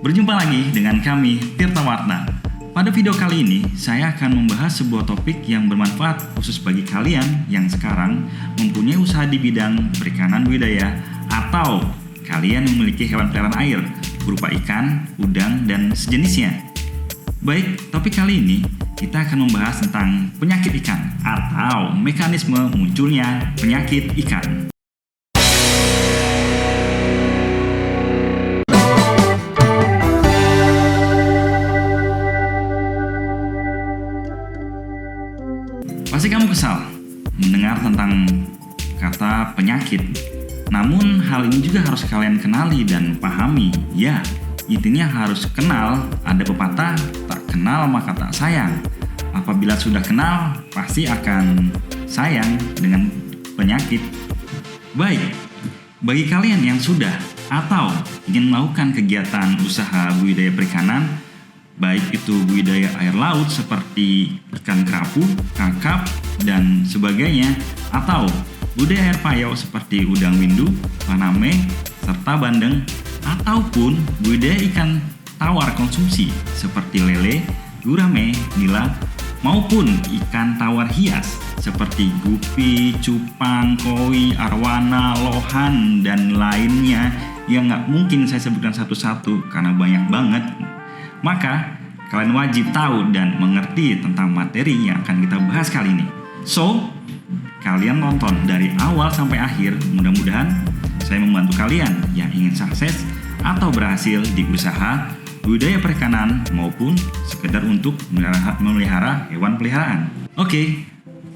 Berjumpa lagi dengan kami, Tirta Warta. Pada video kali ini, saya akan membahas sebuah topik yang bermanfaat khusus bagi kalian yang sekarang mempunyai usaha di bidang perikanan budidaya atau kalian memiliki hewan peliharaan air berupa ikan, udang, dan sejenisnya. Baik, topik kali ini kita akan membahas tentang penyakit ikan atau mekanisme munculnya penyakit ikan. Pasti kamu kesal mendengar tentang kata penyakit. Namun hal ini juga harus kalian kenali dan pahami. Ya, intinya harus kenal. Ada pepatah, tak kenal maka tak sayang. Apabila sudah kenal, pasti akan sayang dengan penyakit. Baik, bagi kalian yang sudah atau ingin melakukan kegiatan usaha budidaya perikanan, baik itu budidaya air laut seperti ikan kerapu, kakap, dan sebagainya, atau budidaya air payau seperti udang windu, paname, serta bandeng, ataupun budidaya ikan tawar konsumsi seperti lele, gurame, nila, maupun ikan tawar hias seperti gupi, cupang, koi, arwana, lohan, dan lainnya yang nggak mungkin saya sebutkan satu-satu karena banyak banget. Maka kalian wajib tahu dan mengerti tentang materi yang akan kita bahas kali ini. So, kalian nonton dari awal sampai akhir. Mudah-mudahan saya membantu kalian yang ingin sukses atau berhasil di usaha budidaya perikanan maupun sekedar untuk memelihara hewan peliharaan. Oke,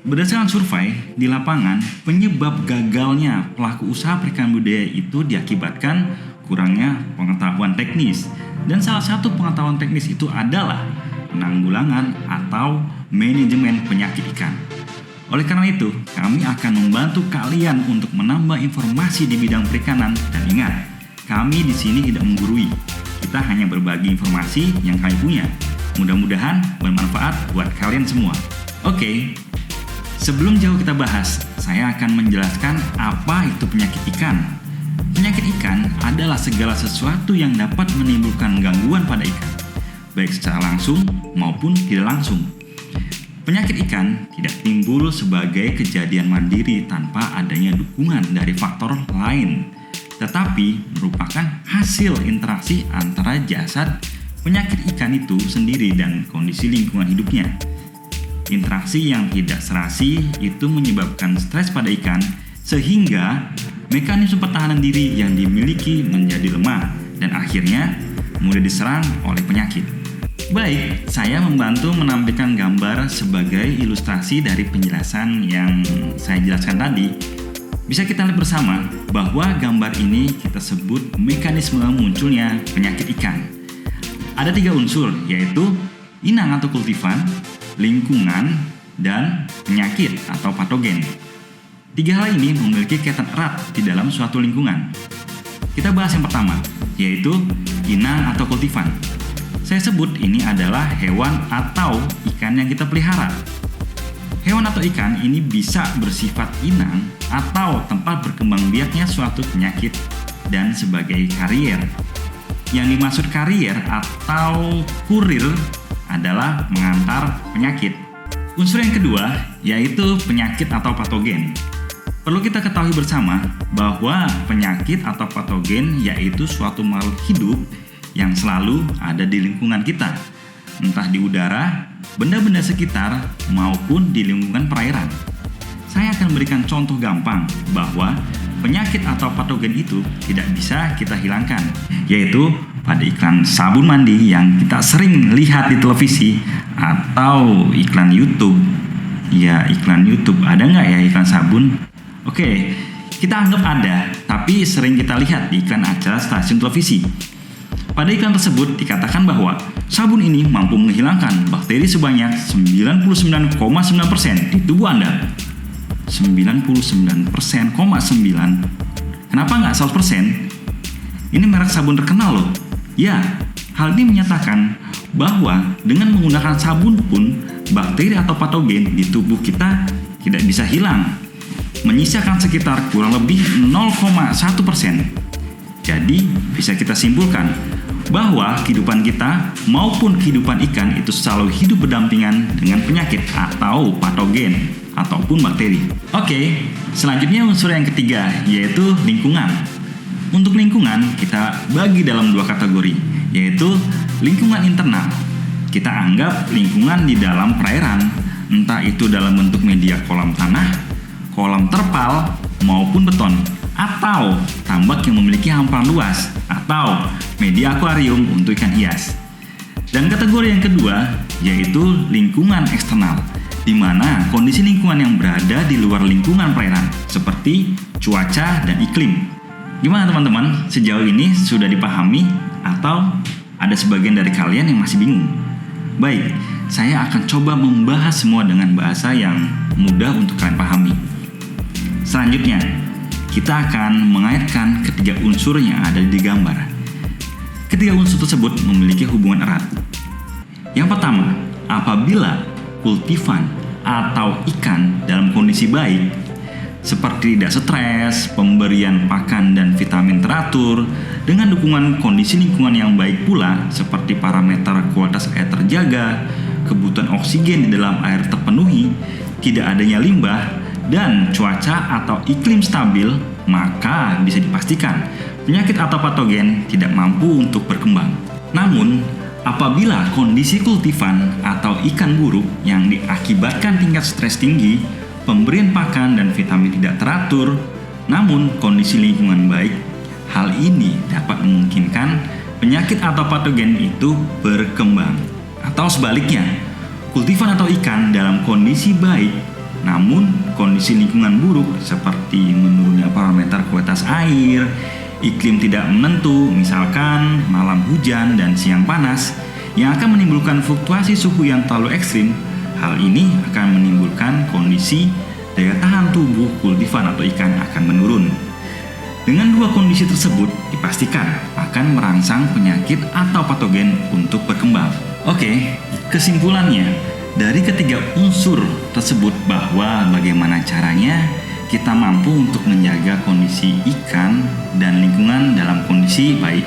berdasarkan survei di lapangan, penyebab gagalnya pelaku usaha perikanan budidaya itu diakibatkan kurangnya pengetahuan teknis. Dan salah satu pengetahuan teknis itu adalah penanggulangan atau manajemen penyakit ikan. Oleh karena itu, kami akan membantu kalian untuk menambah informasi di bidang perikanan. Dan ingat, kami di sini tidak menggurui. Kita hanya berbagi informasi yang kami punya. Mudah-mudahan bermanfaat buat kalian semua. Oke, sebelum jauh kita bahas, saya akan menjelaskan apa itu penyakit ikan. Penyakit ikan adalah segala sesuatu yang dapat menimbulkan gangguan pada ikan, baik secara langsung maupun tidak langsung. Penyakit ikan tidak timbul sebagai kejadian mandiri tanpa adanya dukungan dari faktor lain, tetapi merupakan hasil interaksi antara jasad penyakit ikan itu sendiri dan kondisi lingkungan hidupnya. Interaksi yang tidak serasi itu menyebabkan stres pada ikan, sehingga mekanisme pertahanan diri yang dimiliki menjadi lemah dan akhirnya mudah diserang oleh penyakit. Baik, saya membantu menampilkan gambar sebagai ilustrasi dari penjelasan yang saya jelaskan tadi. Bisa kita lihat bersama bahwa gambar ini kita sebut mekanisme munculnya penyakit ikan. Ada 3 unsur, yaitu inang atau kultifan, lingkungan, dan penyakit atau patogen. 3 hal ini memiliki kaitan erat di dalam suatu lingkungan. Kita bahas yang pertama, yaitu inang atau kultifan. Saya sebut ini adalah hewan atau ikan yang kita pelihara. Hewan atau ikan ini bisa bersifat inang atau tempat berkembang biaknya suatu penyakit dan sebagai karier. Yang dimaksud karier atau kurir adalah mengantar penyakit. Unsur yang kedua yaitu penyakit atau patogen. Perlu kita ketahui bersama bahwa penyakit atau patogen yaitu suatu makhluk hidup yang selalu ada di lingkungan kita, entah di udara, benda-benda sekitar, maupun di lingkungan perairan. Saya akan berikan contoh gampang bahwa penyakit atau patogen itu tidak bisa kita hilangkan, yaitu pada iklan sabun mandi yang kita sering lihat di televisi atau iklan YouTube. Ya, iklan YouTube, ada nggak ya iklan sabun? Oke, kita anggap ada, tapi sering kita lihat di iklan acara stasiun televisi. Pada iklan tersebut dikatakan bahwa sabun ini mampu menghilangkan bakteri sebanyak 99,9% di tubuh Anda. 99,9%. Kenapa nggak 100%? Ini merek sabun terkenal loh. Ya, hal ini menyatakan bahwa dengan menggunakan sabun pun bakteri atau patogen di tubuh kita tidak bisa hilang, menyisakan sekitar kurang lebih 0,1%. Jadi bisa kita simpulkan bahwa kehidupan kita maupun kehidupan ikan itu selalu hidup berdampingan dengan penyakit atau patogen ataupun bakteri. Oke, selanjutnya unsur yang ketiga yaitu lingkungan. Untuk lingkungan kita bagi dalam dua kategori, yaitu lingkungan internal. Kita anggap lingkungan di dalam perairan, entah itu dalam bentuk media kolam tanah, kolam terpal, maupun beton, atau tambak yang memiliki hamparan luas, atau media akuarium untuk ikan hias. Dan kategori yang kedua yaitu lingkungan eksternal, di mana kondisi lingkungan yang berada di luar lingkungan perairan, seperti cuaca dan iklim. Gimana teman-teman? Sejauh ini sudah dipahami atau ada sebagian dari kalian yang masih bingung? Baik, saya akan coba membahas semua dengan bahasa yang mudah untuk kalian pahami. Selanjutnya, kita akan mengaitkan ketiga unsur yang ada di gambar. Ketiga unsur tersebut memiliki hubungan erat. Yang pertama, apabila kultifan atau ikan dalam kondisi baik, seperti tidak stres, pemberian pakan dan vitamin teratur, dengan dukungan kondisi lingkungan yang baik pula, seperti parameter kualitas air terjaga, kebutuhan oksigen di dalam air terpenuhi, tidak adanya limbah, dan cuaca atau iklim stabil, maka bisa dipastikan penyakit atau patogen tidak mampu untuk berkembang. Namun, apabila kondisi kultifan atau ikan buruk yang diakibatkan tingkat stres tinggi, pemberian pakan dan vitamin tidak teratur, namun kondisi lingkungan baik, hal ini dapat memungkinkan penyakit atau patogen itu berkembang. Atau sebaliknya, kultifan atau ikan dalam kondisi baik, namun kondisi lingkungan buruk seperti menurunnya parameter kualitas air, iklim tidak menentu, misalkan malam hujan dan siang panas, yang akan menimbulkan fluktuasi suhu yang terlalu ekstrim. Hal ini akan menimbulkan kondisi daya tahan tubuh kultifan atau ikan akan menurun. Dengan dua kondisi tersebut dipastikan akan merangsang penyakit atau patogen untuk berkembang. Oke, kesimpulannya dari ketiga unsur tersebut bahwa bagaimana caranya kita mampu untuk menjaga kondisi ikan dan lingkungan dalam kondisi baik.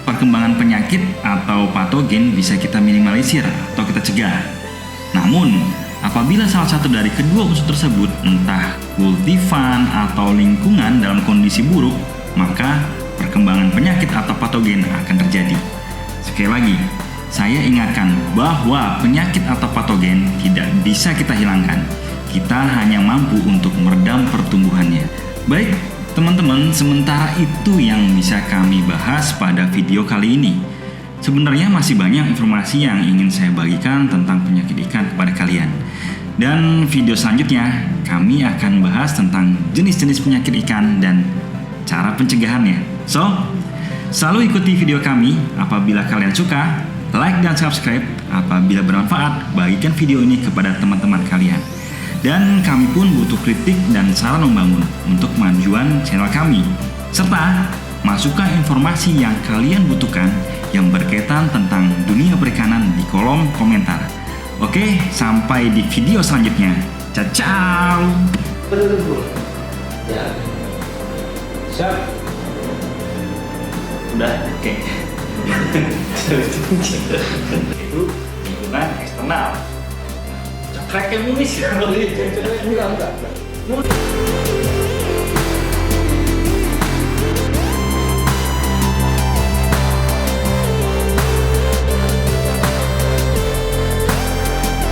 Perkembangan penyakit atau patogen bisa kita minimalisir atau kita cegah. Namun, apabila salah satu dari kedua unsur tersebut, entah kultifan atau lingkungan dalam kondisi buruk, maka perkembangan penyakit atau patogen akan terjadi. Sekali lagi, saya ingatkan bahwa penyakit atau patogen tidak bisa kita hilangkan. Kita hanya mampu untuk meredam pertumbuhannya. Baik, teman-teman, sementara itu yang bisa kami bahas pada video kali ini. Sebenarnya masih banyak informasi yang ingin saya bagikan tentang penyakit ikan kepada kalian. Dan video selanjutnya kami akan bahas tentang jenis-jenis penyakit ikan dan cara pencegahannya. So, selalu ikuti video kami. Apabila kalian suka, like dan subscribe. Apabila bermanfaat, bagikan video ini kepada teman-teman kalian. Dan kami pun butuh kritik dan saran membangun untuk kemajuan channel kami. Serta masukkan informasi yang kalian butuhkan yang berkaitan tentang dunia perikanan di kolom komentar. Oke, sampai di video selanjutnya. Ciao. Ya. Siap. Udah, oke. Itu lingkungan eksternal. Cekreknya munis. Enggak.